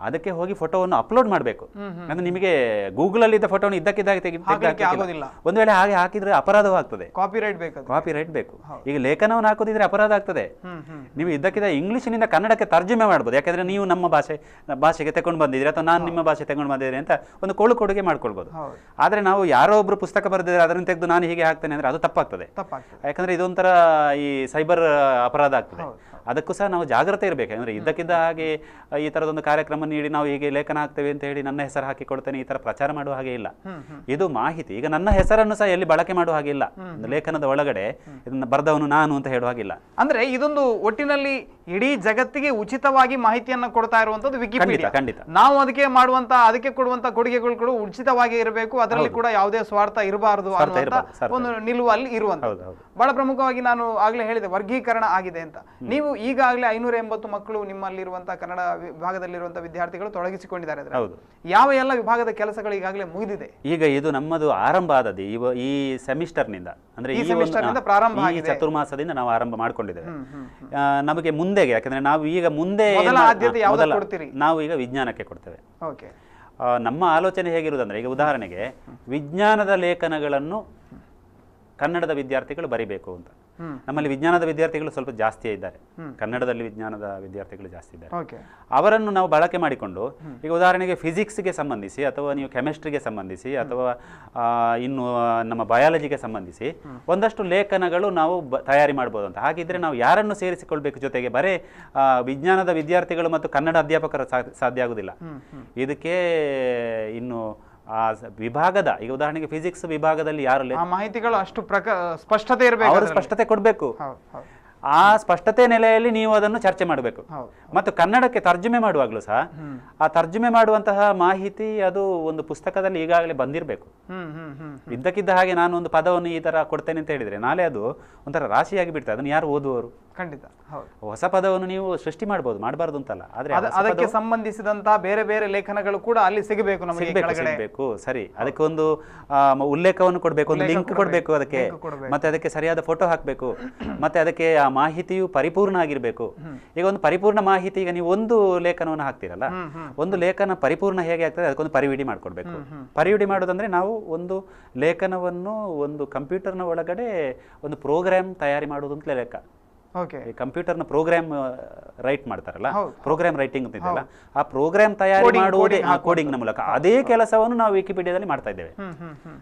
ಅದಕ್ಕೆ ಹೋಗಿ ಫೋಟೋವನ್ನು ಅಪ್ಲೋಡ್ ಮಾಡಬೇಕು. ಅಂದ್ರೆ ನಿಮಗೆ ಗೂಗಲ್ ಅಲ್ಲಿ ಇದ್ದ ಫೋಟೋವನ್ನು ಇದ್ದಕ್ಕಿದ್ದಾಗ ತೆಗೆದುಕೊಳ್ಳೋದಿಲ್ಲ. ಒಂದು ವೇಳೆ ಹಾಗೆ ಹಾಕಿದ್ರೆ ಅಪರಾಧವಾಗ್ತದೆ, ಕಾಪಿರೈಟ್ ಬೇಕು. ಈಗ ಲೇಖನವನ್ನು ಹಾಕೋದಿದ್ರೆ ಅಪರಾಧ ಆಗ್ತದೆ. ನೀವು ಇದ್ದಕ್ಕಿದ್ದ ಇಂಗ್ಲಿಷಿನಿಂದ ಕನ್ನಡಕ್ಕೆ ತರ್ಜುಮೆ ಮಾಡ್ಬೋದು, ಯಾಕಂದ್ರೆ ನೀವು ನಮ್ಮ ಭಾಷೆಗೆ ತಗೊಂಡು ಬಂದಿದ್ರಿ ಅಥವಾ ನಾನು ನಿಮ್ಮ ಭಾಷೆ ತಗೊಂಡು ಬಂದಿದ್ರಿ ಅಂತ ಒಂದು ಕೊಡುಗೆ ಮಾಡ್ಕೊಳ್ಬಹುದು. ಆದ್ರೆ ನಾವು ಯಾರೋ ಒಬ್ರು ಪುಸ್ತಕ ಬರೆದಿದ್ರೆ ಅದನ್ನು ತೆಗೆದು ನಾನು ಹೀಗೆ ಹಾಕ್ತೇನೆ ಅಂದ್ರೆ ಅದು ತಪ್ಪಾಗ್ತದೆ. ಯಾಕಂದ್ರೆ ಇದೊಂಥರ ಈ ಸೈಬರ್ ಅಪರಾಧ ಆಗ್ತದೆ. ಅದಕ್ಕೂ ಸಹ ನಾವು ಜಾಗ್ರತೆ ಇರಬೇಕು. ಅಂದ್ರೆ ಇದ್ದಕ್ಕಿದ್ದ ಹಾಗೆ ಈ ತರದೊಂದು ಕಾರ್ಯಕ್ರಮ ನೀಡಿ ನಾವು ಹೀಗೆ ಲೇಖನ ಹಾಕ್ತೇವೆ ಅಂತ ಹೇಳಿ ನನ್ನ ಹೆಸರು ಹಾಕಿ ಕೊಡ್ತೇನೆ ಈ ತರ ಪ್ರಚಾರ ಮಾಡುವ ಹಾಗೆ ಇಲ್ಲ. ಇದು ಮಾಹಿತಿ. ಈಗ ನನ್ನ ಹೆಸರನ್ನು ಸಹ ಎಲ್ಲಿ ಬಳಕೆ ಮಾಡುವ ಹಾಗೆ ಇಲ್ಲ. ಲೇಖನದ ಒಳಗಡೆ ಇದನ್ನ ಬರೆದವನು ನಾನು ಅಂತ ಹೇಳುವ ಹಾಗಿಲ್ಲ. ಅಂದ್ರೆ ಇದೊಂದು ಒಟ್ಟಿನಲ್ಲಿ ಇಡೀ ಜಗತ್ತಿಗೆ ಉಚಿತವಾಗಿ ಮಾಹಿತಿಯನ್ನ ಕೊಡ್ತಾ ಇರುವಂತದ್ದು ವಿಕಿಪೀಡಿಯಾ. ಖಂಡಿತ. ನಾವು ಅದಕ್ಕೆ ಕೊಡುವಂತ ಕೊಡುಗೆಗಳು ಕೂಡ ಉಚಿತವಾಗಿ ಇರಬೇಕು, ಅದರಲ್ಲಿ ಕೂಡ ಯಾವುದೇ ಸ್ವಾರ್ಥ ಇರಬಾರದು ಅನ್ನುವಂತ ಒಂದು ನಿಲುವಲ್ಲಿ ಇರುವಂತದ್ದು. ಬಹಳ ಪ್ರಮುಖವಾಗಿ ನಾನು ಆಗ್ಲೇ ಹೇಳಿದೆ, ವರ್ಗೀಕರಣ ಆಗಿದೆ ಅಂತ. ನೀವು ಈಗಾಗಲೇ 580 ಮಕ್ಕಳು ನಿಮ್ಮಲ್ಲಿರುವಂತಹ ಕನ್ನಡ ವಿಭಾಗದಲ್ಲಿರುವಂತಹ ವಿದ್ಯಾರ್ಥಿಗಳು ತೊಡಗಿಸಿಕೊಂಡಿದ್ದಾರೆ. ಯಾವ ಎಲ್ಲ ವಿಭಾಗದ ಕೆಲಸಗಳು ಈಗಾಗಲೇ ಮುಗಿದಿದೆ? ಈಗ ಇದು ನಮ್ಮದು ಆರಂಭ ಆದದ್ದು ಈ ಸೆಮಿಸ್ಟರ್ನಿಂದ, ಅಂದ್ರೆ ಈ ಚತುರ್ಮಾಸದಿಂದ ನಾವು ಆರಂಭ ಮಾಡ್ಕೊಂಡಿದ್ದೇವೆ. ನಮಗೆ ಮುಂದೆಗೆ, ಯಾಕಂದ್ರೆ ನಾವು ಈಗ ಮುಂದೆ ಆದ್ಯತೆ ಯಾವುದು ಕೊಡ್ತೀರಿ? ನಾವು ಈಗ ವಿಜ್ಞಾನಕ್ಕೆ ಕೊಡ್ತೇವೆ. ನಮ್ಮ ಆಲೋಚನೆ ಹೇಗಿರುವುದಂದ್ರೆ, ಈಗ ಉದಾಹರಣೆಗೆ ವಿಜ್ಞಾನದ ಲೇಖನಗಳನ್ನು ಕನ್ನಡದ ವಿದ್ಯಾರ್ಥಿಗಳು ಬರಿಬೇಕು ಅಂತ. ನಮ್ಮಲ್ಲಿ ವಿಜ್ಞಾನದ ವಿದ್ಯಾರ್ಥಿಗಳು ಸ್ವಲ್ಪ ಜಾಸ್ತಿ ಇದ್ದಾರೆ, ಕನ್ನಡದಲ್ಲಿ ವಿಜ್ಞಾನದ ವಿದ್ಯಾರ್ಥಿಗಳು ಜಾಸ್ತಿ ಇದ್ದಾರೆ. ಅವರನ್ನು ನಾವು ಬಳಕೆ ಮಾಡಿಕೊಂಡು, ಈಗ ಉದಾಹರಣೆಗೆ ಫಿಸಿಕ್ಸ್ಗೆ ಸಂಬಂಧಿಸಿ ಅಥವಾ ನೀವು ಕೆಮಿಸ್ಟ್ರಿಗೆ ಸಂಬಂಧಿಸಿ ಅಥವಾ ಇನ್ನು ನಮ್ಮ ಬಯಾಲಜಿಗೆ ಸಂಬಂಧಿಸಿ ಒಂದಷ್ಟು ಲೇಖನಗಳು ನಾವು ತಯಾರಿ ಮಾಡ್ಬೋದು ಅಂತ. ಹಾಗಿದ್ರೆ ನಾವು ಯಾರನ್ನು ಸೇರಿಸಿಕೊಳ್ಬೇಕು ಜೊತೆಗೆ? ಬರೇ ವಿಜ್ಞಾನದ ವಿದ್ಯಾರ್ಥಿಗಳು ಮತ್ತು ಕನ್ನಡ ಅಧ್ಯಾಪಕರು ಸಾಧ್ಯ ಆಗುದಿಲ್ಲ. ಇದಕ್ಕೆ ಇನ್ನು ಆ ವಿಭಾಗದ, ಈಗ ಉದಾಹರಣೆಗೆ ಫಿಸಿಕ್ಸ್ ವಿಭಾಗದಲ್ಲಿ ಯಾರು ಮಾಹಿತಿಗಳು ಅಷ್ಟು ಸ್ಪಷ್ಟತೆ ಇರಬೇಕು, ಅವರು ಸ್ಪಷ್ಟತೆ ಕೊಡಬೇಕು. ಆ ಸ್ಪಷ್ಟತೆ ನೆಲೆಯಲ್ಲಿ ನೀವು ಅದನ್ನು ಚರ್ಚೆ ಮಾಡಬೇಕು. ಮತ್ತು ಕನ್ನಡಕ್ಕೆ ತರ್ಜುಮೆ ಮಾಡುವಾಗಲೂ ಸಹ ಆ ತರ್ಜುಮೆ ಮಾಡುವಂತಹ ಮಾಹಿತಿ ಅದು ಒಂದು ಪುಸ್ತಕದಲ್ಲಿ ಈಗಾಗಲೇ ಬಂದಿರಬೇಕು. ಇದ್ದಕ್ಕಿದ್ದ ಹಾಗೆ ನಾನು ಒಂದು ಪದವನ್ನು ಈ ತರ ಕೊಡ್ತೇನೆ ಅಂತ ಹೇಳಿದ್ರೆ ನಾಳೆ ಅದು ಒಂಥರ ರಾಶಿಯಾಗಿ ಬಿಡ್ತದೆ. ಅದನ್ನು ಯಾರು ಓದುವವರು? ಖಂಡಿತ ಹೊಸ ಪದವನ್ನು ನೀವು ಸೃಷ್ಟಿ ಮಾಡಬಹುದು, ಮಾಡಬಾರ್ದು ಅಂತಲ್ಲ, ಆದ್ರೆ ಅದಕ್ಕೆ ಸಂಬಂಧಿಸಿದಂತಹ ಬೇರೆ ಬೇರೆ ಲೇಖನಗಳು ಕೂಡ ಅಲ್ಲಿ ಸಿಗಬೇಕು, ಸಿಗಬೇಕು. ಸರಿ, ಅದಕ್ಕೆ ಒಂದು ಉಲ್ಲೇಖವನ್ನು ಕೊಡಬೇಕು, ಒಂದು ಲಿಂಕ್ ಕೊಡಬೇಕು ಅದಕ್ಕೆ, ಮತ್ತೆ ಅದಕ್ಕೆ ಸರಿಯಾದ ಫೋಟೋ ಹಾಕಬೇಕು, ಮತ್ತೆ ಅದಕ್ಕೆ ಆ ಮಾಹಿತಿಯು ಪರಿಪೂರ್ಣ ಆಗಿರ್ಬೇಕು. ಈಗ ಒಂದು ಪರಿಪೂರ್ಣ ಮಾಹಿತಿ, ಈಗ ನೀವು ಒಂದು ಲೇಖನವನ್ನು ಹಾಕ್ತಿರಲ್ಲ, ಒಂದು ಲೇಖನ ಪರಿಪೂರ್ಣ ಹೇಗೆ ಆಗ್ತದೆ ಅದಕ್ಕೊಂದು ಪರಿವಿಡಿ ಮಾಡ್ಕೊಡ್ಬೇಕು. ಪರಿವಿಡಿ ಮಾಡೋದಂದ್ರೆ ನಾವು ಒಂದು ಲೇಖನವನ್ನು ಒಂದು ಕಂಪ್ಯೂಟರ್ನ ಒಳಗಡೆ ಒಂದು ಪ್ರೋಗ್ರಾಮ್ ತಯಾರಿ ಮಾಡುವುದು ಅಂತ ಲೆಕ್ಕ. ಕಂಪ್ಯೂಟರ್ನ ಪ್ರೋಗ್ರಾಮ್ ರೈಟ್ ಮಾಡ್ತಾರಲ್ಲ, ಪ್ರೋಗ್ರಾಮ್ ರೈಟಿಂಗ್ ಅಂತ ಇದೆಯಲ್ಲ, ಆ ಪ್ರೋಗ್ರಾಮ್ ತಯಾರಿ ಮಾಡುವುದೇ ಕೋಡಿಂಗ್ ನ ಮೂಲಕ. ಅದೇ ಕೆಲಸವನ್ನು ನಾವು ವಿಕಿಪೀಡಿಯಾದಲ್ಲಿ ಮಾಡ್ತಾ ಇದ್ದೇವೆ.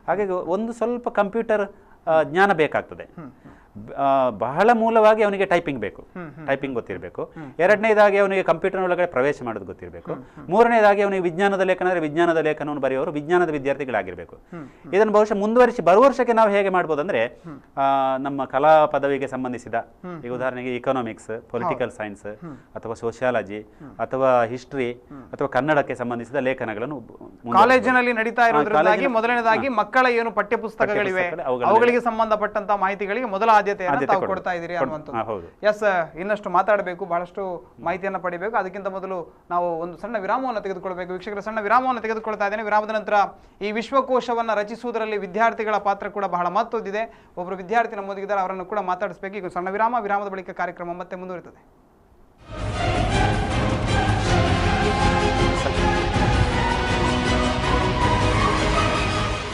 ಹಾಗಾಗಿ ಒಂದು ಸ್ವಲ್ಪ ಕಂಪ್ಯೂಟರ್ ಜ್ಞಾನ ಬೇಕಾಗ್ತದೆ. ಬಹಳ ಮೂಲವಾಗಿ ಅವನಿಗೆ ಟೈಪಿಂಗ್ ಬೇಕು, ಟೈಪಿಂಗ್ ಗೊತ್ತಿರಬೇಕು. ಎರಡನೇದಾಗಿ ಅವನಿಗೆ ಕಂಪ್ಯೂಟರ್ ಒಳಗಡೆ ಪ್ರವೇಶ ಮಾಡೋದು ಗೊತ್ತಿರಬೇಕು. ಮೂರನೇದಾಗಿ ಅವನಿಗೆ ವಿಜ್ಞಾನದ ಲೇಖನ ಅಂದರೆ ವಿಜ್ಞಾನದ ಲೇಖನವನ್ನು ಬರೆಯುವವರು ವಿಜ್ಞಾನದ ವಿದ್ಯಾರ್ಥಿಗಳಾಗಿರಬೇಕು. ಇದನ್ನು ಬಹುಶಃ ಮುಂದುವರಿಸಿ ಬರುವ ವರ್ಷಕ್ಕೆ ನಾವು ಹೇಗೆ ಮಾಡ್ಬೋದು ಅಂದ್ರೆ, ನಮ್ಮ ಕಲಾ ಪದವಿಗೆ ಸಂಬಂಧಿಸಿದ, ಈಗ ಉದಾಹರಣೆಗೆ ಇಕನಾಮಿಕ್ಸ್, ಪೊಲಿಟಿಕಲ್ ಸೈನ್ಸ್ ಅಥವಾ ಸೋಷಿಯಾಲಜಿ ಅಥವಾ ಹಿಸ್ಟ್ರಿ ಅಥವಾ ಕನ್ನಡಕ್ಕೆ ಸಂಬಂಧಿಸಿದ ಲೇಖನಗಳನ್ನು ಕಾಲೇಜಿನಲ್ಲಿ ನಡೀತಾ ಇರೋದ್ರಿಂದಾಗಿ ಮೊದಲನೇದಾಗಿ ಮಕ್ಕಳ ಏನು ಪಠ್ಯ ಪುಸ್ತಕಗಳಿವೆ ಅವುಗಳಿಗೆ ಸಂಬಂಧಪಟ್ಟಂತ ಮಾಹಿತಿಗಳಿಗೆ ಮೊದಲ ಆದ್ಯತೆ ಕೊಡ್ತಾ ಇದೀರಿ ಅನ್ನುವಂಥದ್ದು. ಎಸ್, ಇನ್ನಷ್ಟು ಮಾತಾಡಬೇಕು, ಬಹಳಷ್ಟು ಮಾಹಿತಿಯನ್ನು ಪಡಿಬೇಕು. ಅದಕ್ಕಿಂತ ಮೊದಲು ನಾವು ಒಂದು ಸಣ್ಣ ವಿರಾಮವನ್ನು ತೆಗೆದುಕೊಳ್ಬೇಕು. ವೀಕ್ಷಕರ, ಸಣ್ಣ ವಿರಾಮವನ್ನು ತೆಗೆದುಕೊಳ್ತಾ ಇದ್ದೇನೆ. ವಿರಾಮದ ನಂತರ ಈ ವಿಶ್ವಕೋಶವನ್ನು ರಚಿಸುವುದರಲ್ಲಿ ವಿದ್ಯಾರ್ಥಿಗಳ ಪಾತ್ರ ಕೂಡ ಬಹಳ ಮಹತ್ವದಿದೆ. ಒಬ್ಬರು ವಿದ್ಯಾರ್ಥಿ ನಮ್ಮೊಂದಿಗಿದ್ದಾರೆ, ಅವರನ್ನು ಕೂಡ ಮಾತಾಡಿಸಬೇಕು. ಈಗ ಸಣ್ಣ ವಿರಾಮದ ಬಳಿಕ ಕಾರ್ಯಕ್ರಮ ಮತ್ತೆ ಮುಂದುವರಿತದೆ.